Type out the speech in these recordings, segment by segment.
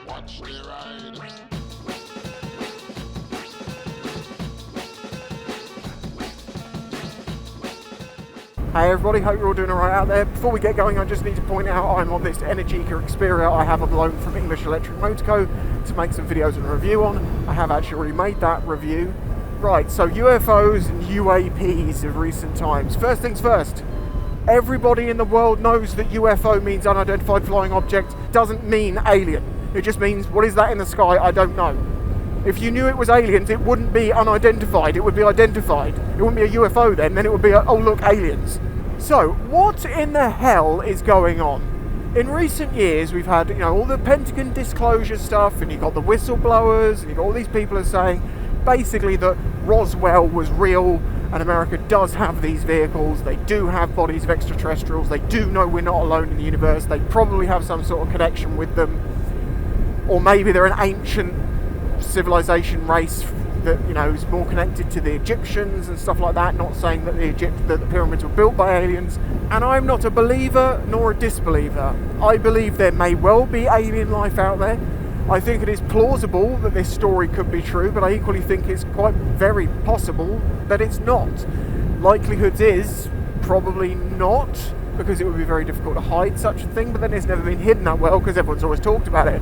Watch the ride. Hey everybody, hope you're all doing alright out there. Before we get going, I just need to point out I'm on this Energica Xperia I have on loan from English Electric Motor Co. to make some videos and a review on. I have actually already made that review. Right, so UFOs and UAPs of recent times. First things first, everybody in the world knows that UFO means unidentified flying object, doesn't mean alien. It just means, what is that in the sky? I don't know. If you knew it was aliens, it wouldn't be unidentified, it would be identified. It wouldn't be a UFO then it would be oh look, aliens. So, what in the hell is going on? In recent years, we've had, all the Pentagon disclosure stuff, and you've got the whistleblowers, and you've got all these people are saying, basically, that Roswell was real, and America does have these vehicles, they do have bodies of extraterrestrials, they do know we're not alone in the universe, they probably have some sort of connection with them, or maybe they're an ancient civilization race that is more connected to the Egyptians and stuff like that. Not saying that the pyramids were built by aliens, and I'm not a believer nor a disbeliever. I believe there may well be alien life out there. I think it is plausible that this story could be true, but I equally think it's quite very possible that it's not. Likelihoods is probably not, because it would be very difficult to hide such a thing, but then it's never been hidden that well because everyone's always talked about it.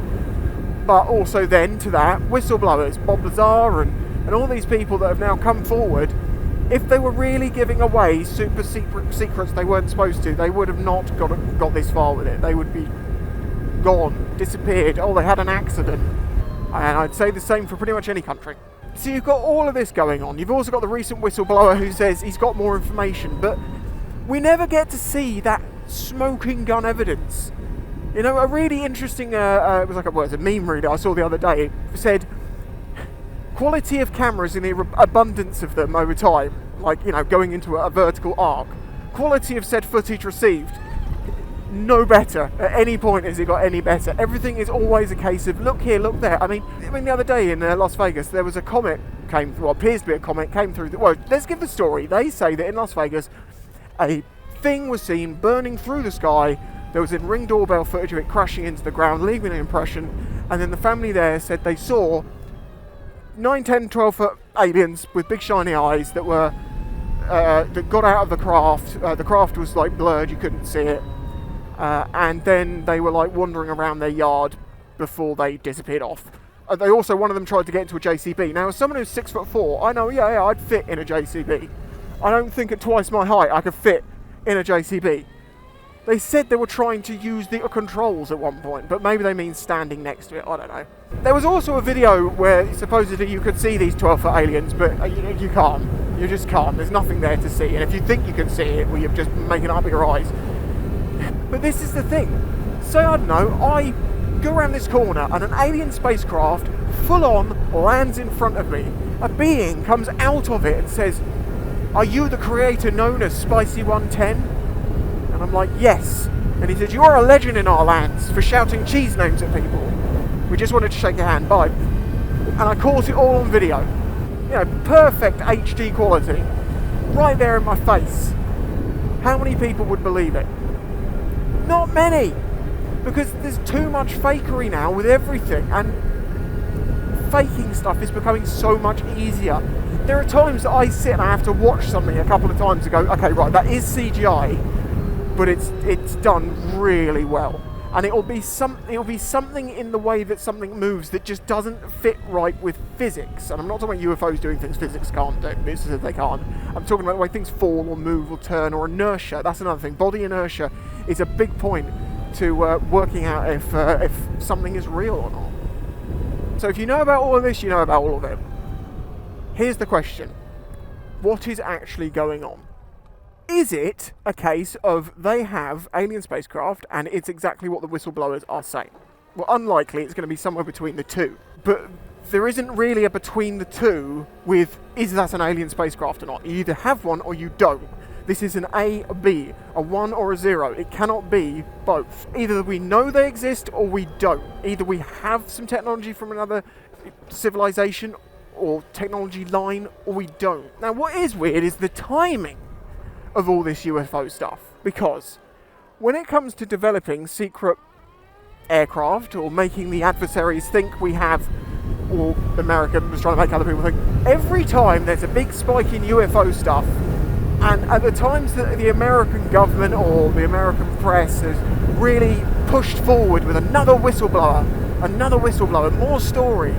But also then to that, whistleblowers, Bob Lazar and all these people that have now come forward, if they were really giving away super secrets they weren't supposed to, they would have not got this far with it. They would be gone, disappeared, oh they had an accident. And I'd say the same for pretty much any country. So you've got all of this going on. You've also got the recent whistleblower who says he's got more information, but we never get to see that smoking gun evidence. A really interesting, it was like a meme reader I saw the other day. It said, quality of cameras in the abundance of them over time, like, going into a vertical arc. Quality of said footage received, no better. At any point has it got any better. Everything is always a case of, look here, look there. I mean the other day in Las Vegas, there was a comet came through, appears to be a comet, came through. Well, let's give the story. They say that in Las Vegas, a thing was seen burning through the sky. There was a Ring doorbell footage of it crashing into the ground, leaving an impression, and then the family there said they saw 9, 10, 12 foot aliens with big shiny eyes that were that got out of the craft. The craft was like blurred, you couldn't see it, and then they were like wandering around their yard before they disappeared off. They also, one of them tried to get into a JCB. Now, as someone who's 6'4", I know, yeah, I'd fit in a JCB. I don't think at twice my height I could fit in a JCB. They said they were trying to use the controls at one point, but maybe they mean standing next to it, I don't know. There was also a video where supposedly you could see these 12-foot aliens, but you can't. You just can't. There's nothing there to see, and if you think you can see it, well, you're just making it up with your eyes. But this is the thing. So, I don't know, I go around this corner, and an alien spacecraft, full on, lands in front of me. A being comes out of it and says, "Are you the creator known as Spicy 110? And I'm like, yes. And he says, "You are a legend in our lands for shouting cheese names at people. We just wanted to shake your hand, bye." And I caught it all on video. Perfect HD quality. Right there in my face. How many people would believe it? Not many. Because there's too much fakery now with everything. And faking stuff is becoming so much easier. There are times that I sit and I have to watch something a couple of times and go, okay, right, that is CGI. But it's done really well, and it'll be something in the way that something moves that just doesn't fit right with physics. And I'm not talking about UFOs doing things physics can't do. This is if they can't. I'm talking about the way things fall or move or turn, or inertia. That's another thing. Body inertia is a big point to working out if something is real or not. So if you know about all of this, you know about all of it. Here's the question: what is actually going on? Is it a case of they have alien spacecraft and it's exactly what the whistleblowers are saying? Well, unlikely. It's going to be somewhere between the two. But there isn't really a between the two with, is that an alien spacecraft or not? You either have one or you don't. This is an A, a B, a 1 or a 0. It cannot be both. Either we know they exist or we don't. Either we have some technology from another civilization or technology line, or we don't. Now, what is weird is the timing of all this UFO stuff, because when it comes to developing secret aircraft, or making the adversaries think we have, or America was trying to make other people think, every time there's a big spike in UFO stuff, and at the times that the American government or the American press has really pushed forward with another whistleblower, more story,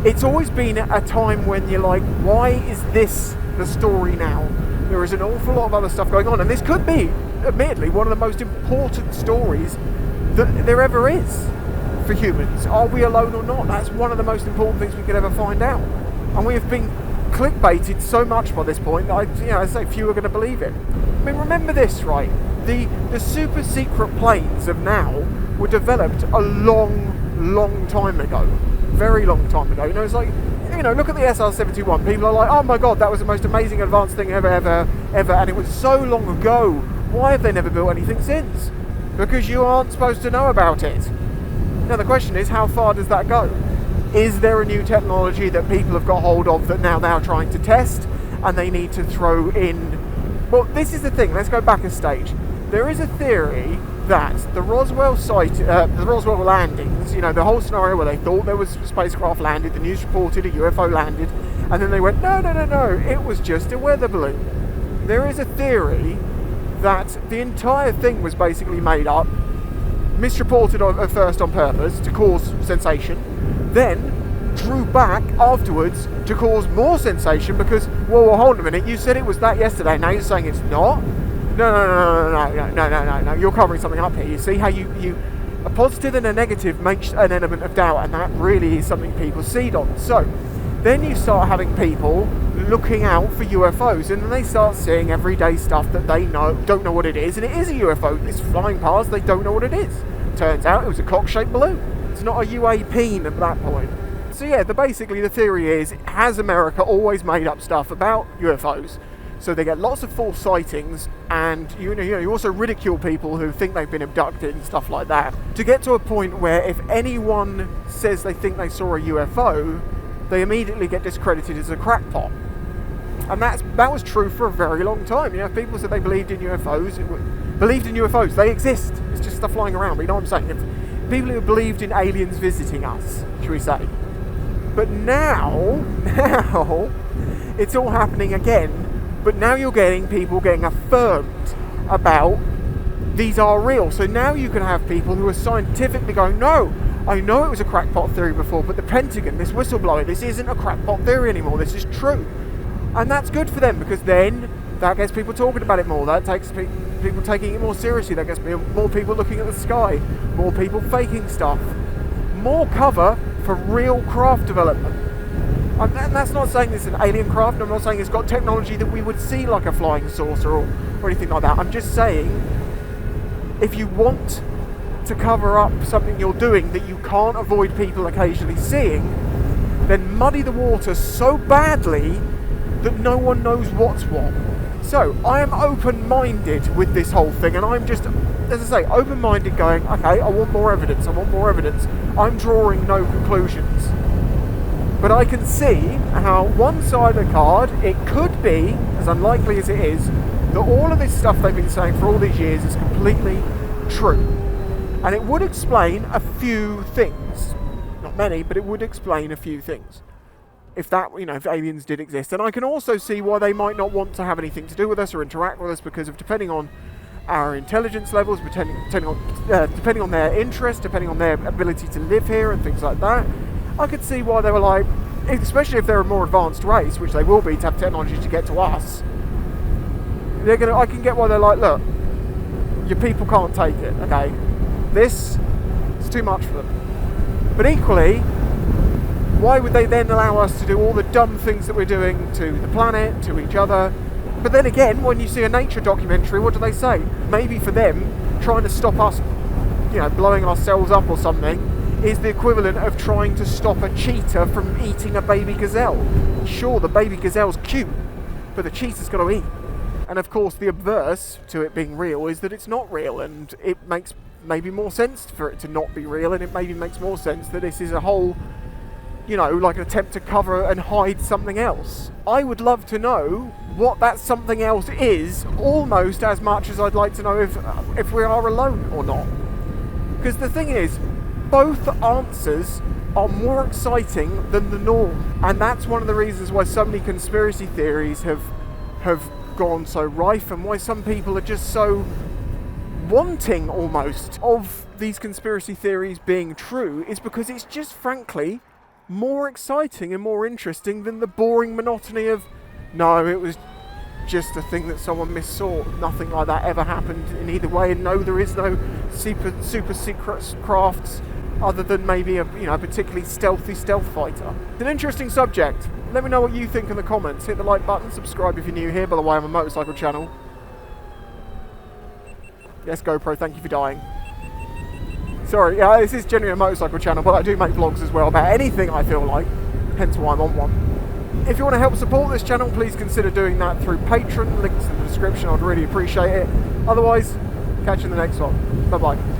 it's always been a time when you're like, why is this the story now? There is an awful lot of other stuff going on, and this could be, admittedly, one of the most important stories that there ever is for humans. Are we alone or not? That's one of the most important things we could ever find out. And we have been clickbaited so much by this point that I say few are going to believe it. I mean, remember this, right? The super secret planes of now were developed a long time ago. Very long time ago. You know, it's like, you know, look at the SR-71. People are like, oh my god, that was the most amazing advanced thing ever, and it was so long ago. Why have they never built anything since? Because you aren't supposed to know about it. Now the question is, how far does that go? Is there a new technology that people have got hold of that now they're trying to test, and they need to throw in? Well, this is the thing. Let's go back a stage. There is a theory that the Roswell the Roswell landings, you know, the whole scenario where they thought there was a spacecraft landed, the news reported a UFO landed, and then they went, no, it was just a weather balloon. There is a theory that the entire thing was basically made up, misreported at first on purpose to cause sensation, then drew back afterwards to cause more sensation because, well, hold on a minute, you said it was that yesterday, now you're saying it's not? No, you're covering something up here. You see how you a positive and a negative makes an element of doubt, and that really is something people seed on. So then you start having people looking out for UFOs, and then they start seeing everyday stuff that they don't know what it is, and it is a UFO. It's flying past, they don't know what it is. Turns out it was a cock-shaped balloon. It's not a UAP at that point. So yeah, basically the theory is, has America always made up stuff about UFOs? So they get lots of false sightings, and you also ridicule people who think they've been abducted and stuff like that, to get to a point where if anyone says they think they saw a UFO, they immediately get discredited as a crackpot. And that was true for a very long time. You know, if people said they believed in UFOs, they exist. It's just stuff flying around. But you know what I'm saying? If people who believed in aliens visiting us, should we say? But now it's all happening again. But now you're getting people getting affirmed about these are real. So now you can have people who are scientifically going, no, I know it was a crackpot theory before, but the Pentagon, this whistleblower, this isn't a crackpot theory anymore, this is true. And that's good for them, because then that gets people talking about it more, that takes people taking it more seriously, that gets more people looking at the sky, more people faking stuff, more cover for real craft development. And that's not saying it's an alien craft, I'm not saying it's got technology that we would see like a flying saucer or anything like that. I'm just saying, if you want to cover up something you're doing that you can't avoid people occasionally seeing, then muddy the water so badly that no one knows what's what. So I am open-minded with this whole thing, and I'm just, as I say, open-minded going, okay, I want more evidence. I'm drawing no conclusions. But I can see how one side of the card, it could be, as unlikely as it is, that all of this stuff they've been saying for all these years is completely true. And it would explain a few things. Not many, but it would explain a few things. If aliens did exist. And I can also see why they might not want to have anything to do with us or interact with us, because of depending on our intelligence levels, depending on their interest, depending on their ability to live here and things like that. I could see why they were like, especially if they're a more advanced race, which they will be to have technology to get to us, I can get why they're like, look, your people can't take it, okay? This is too much for them. But equally, why would they then allow us to do all the dumb things that we're doing to the planet, to each other? But then again, when you see a nature documentary, what do they say? Maybe for them, trying to stop us, blowing ourselves up or something, is the equivalent of trying to stop a cheetah from eating a baby gazelle. Sure, the baby gazelle's cute, but the cheetah's got to eat. And of course, the obverse to it being real is that it's not real, and it makes maybe more sense for it to not be real, and it maybe makes more sense that this is a whole, like an attempt to cover and hide something else. I would love to know what that something else is, almost as much as I'd like to know if we are alone or not. Because the thing is, both answers are more exciting than the norm. And that's one of the reasons why so many conspiracy theories have gone so rife, and why some people are just so wanting almost of these conspiracy theories being true, is because it's just frankly more exciting and more interesting than the boring monotony of, no, it was just a thing that someone missaw, nothing like that ever happened in either way, and no, there is no super secret crafts other than maybe a particularly stealthy stealth fighter. It's an interesting subject. Let me know what you think in the comments. Hit the like button, subscribe if you're new here. By the way, I'm a motorcycle channel. Yes, GoPro, thank you for dying. Sorry, yeah, this is generally a motorcycle channel, but I do make vlogs as well about anything I feel like, hence why I'm on one. If you want to help support this channel, please consider doing that through Patreon. Links in the description, I'd really appreciate it. Otherwise, catch you in the next one. Bye-bye.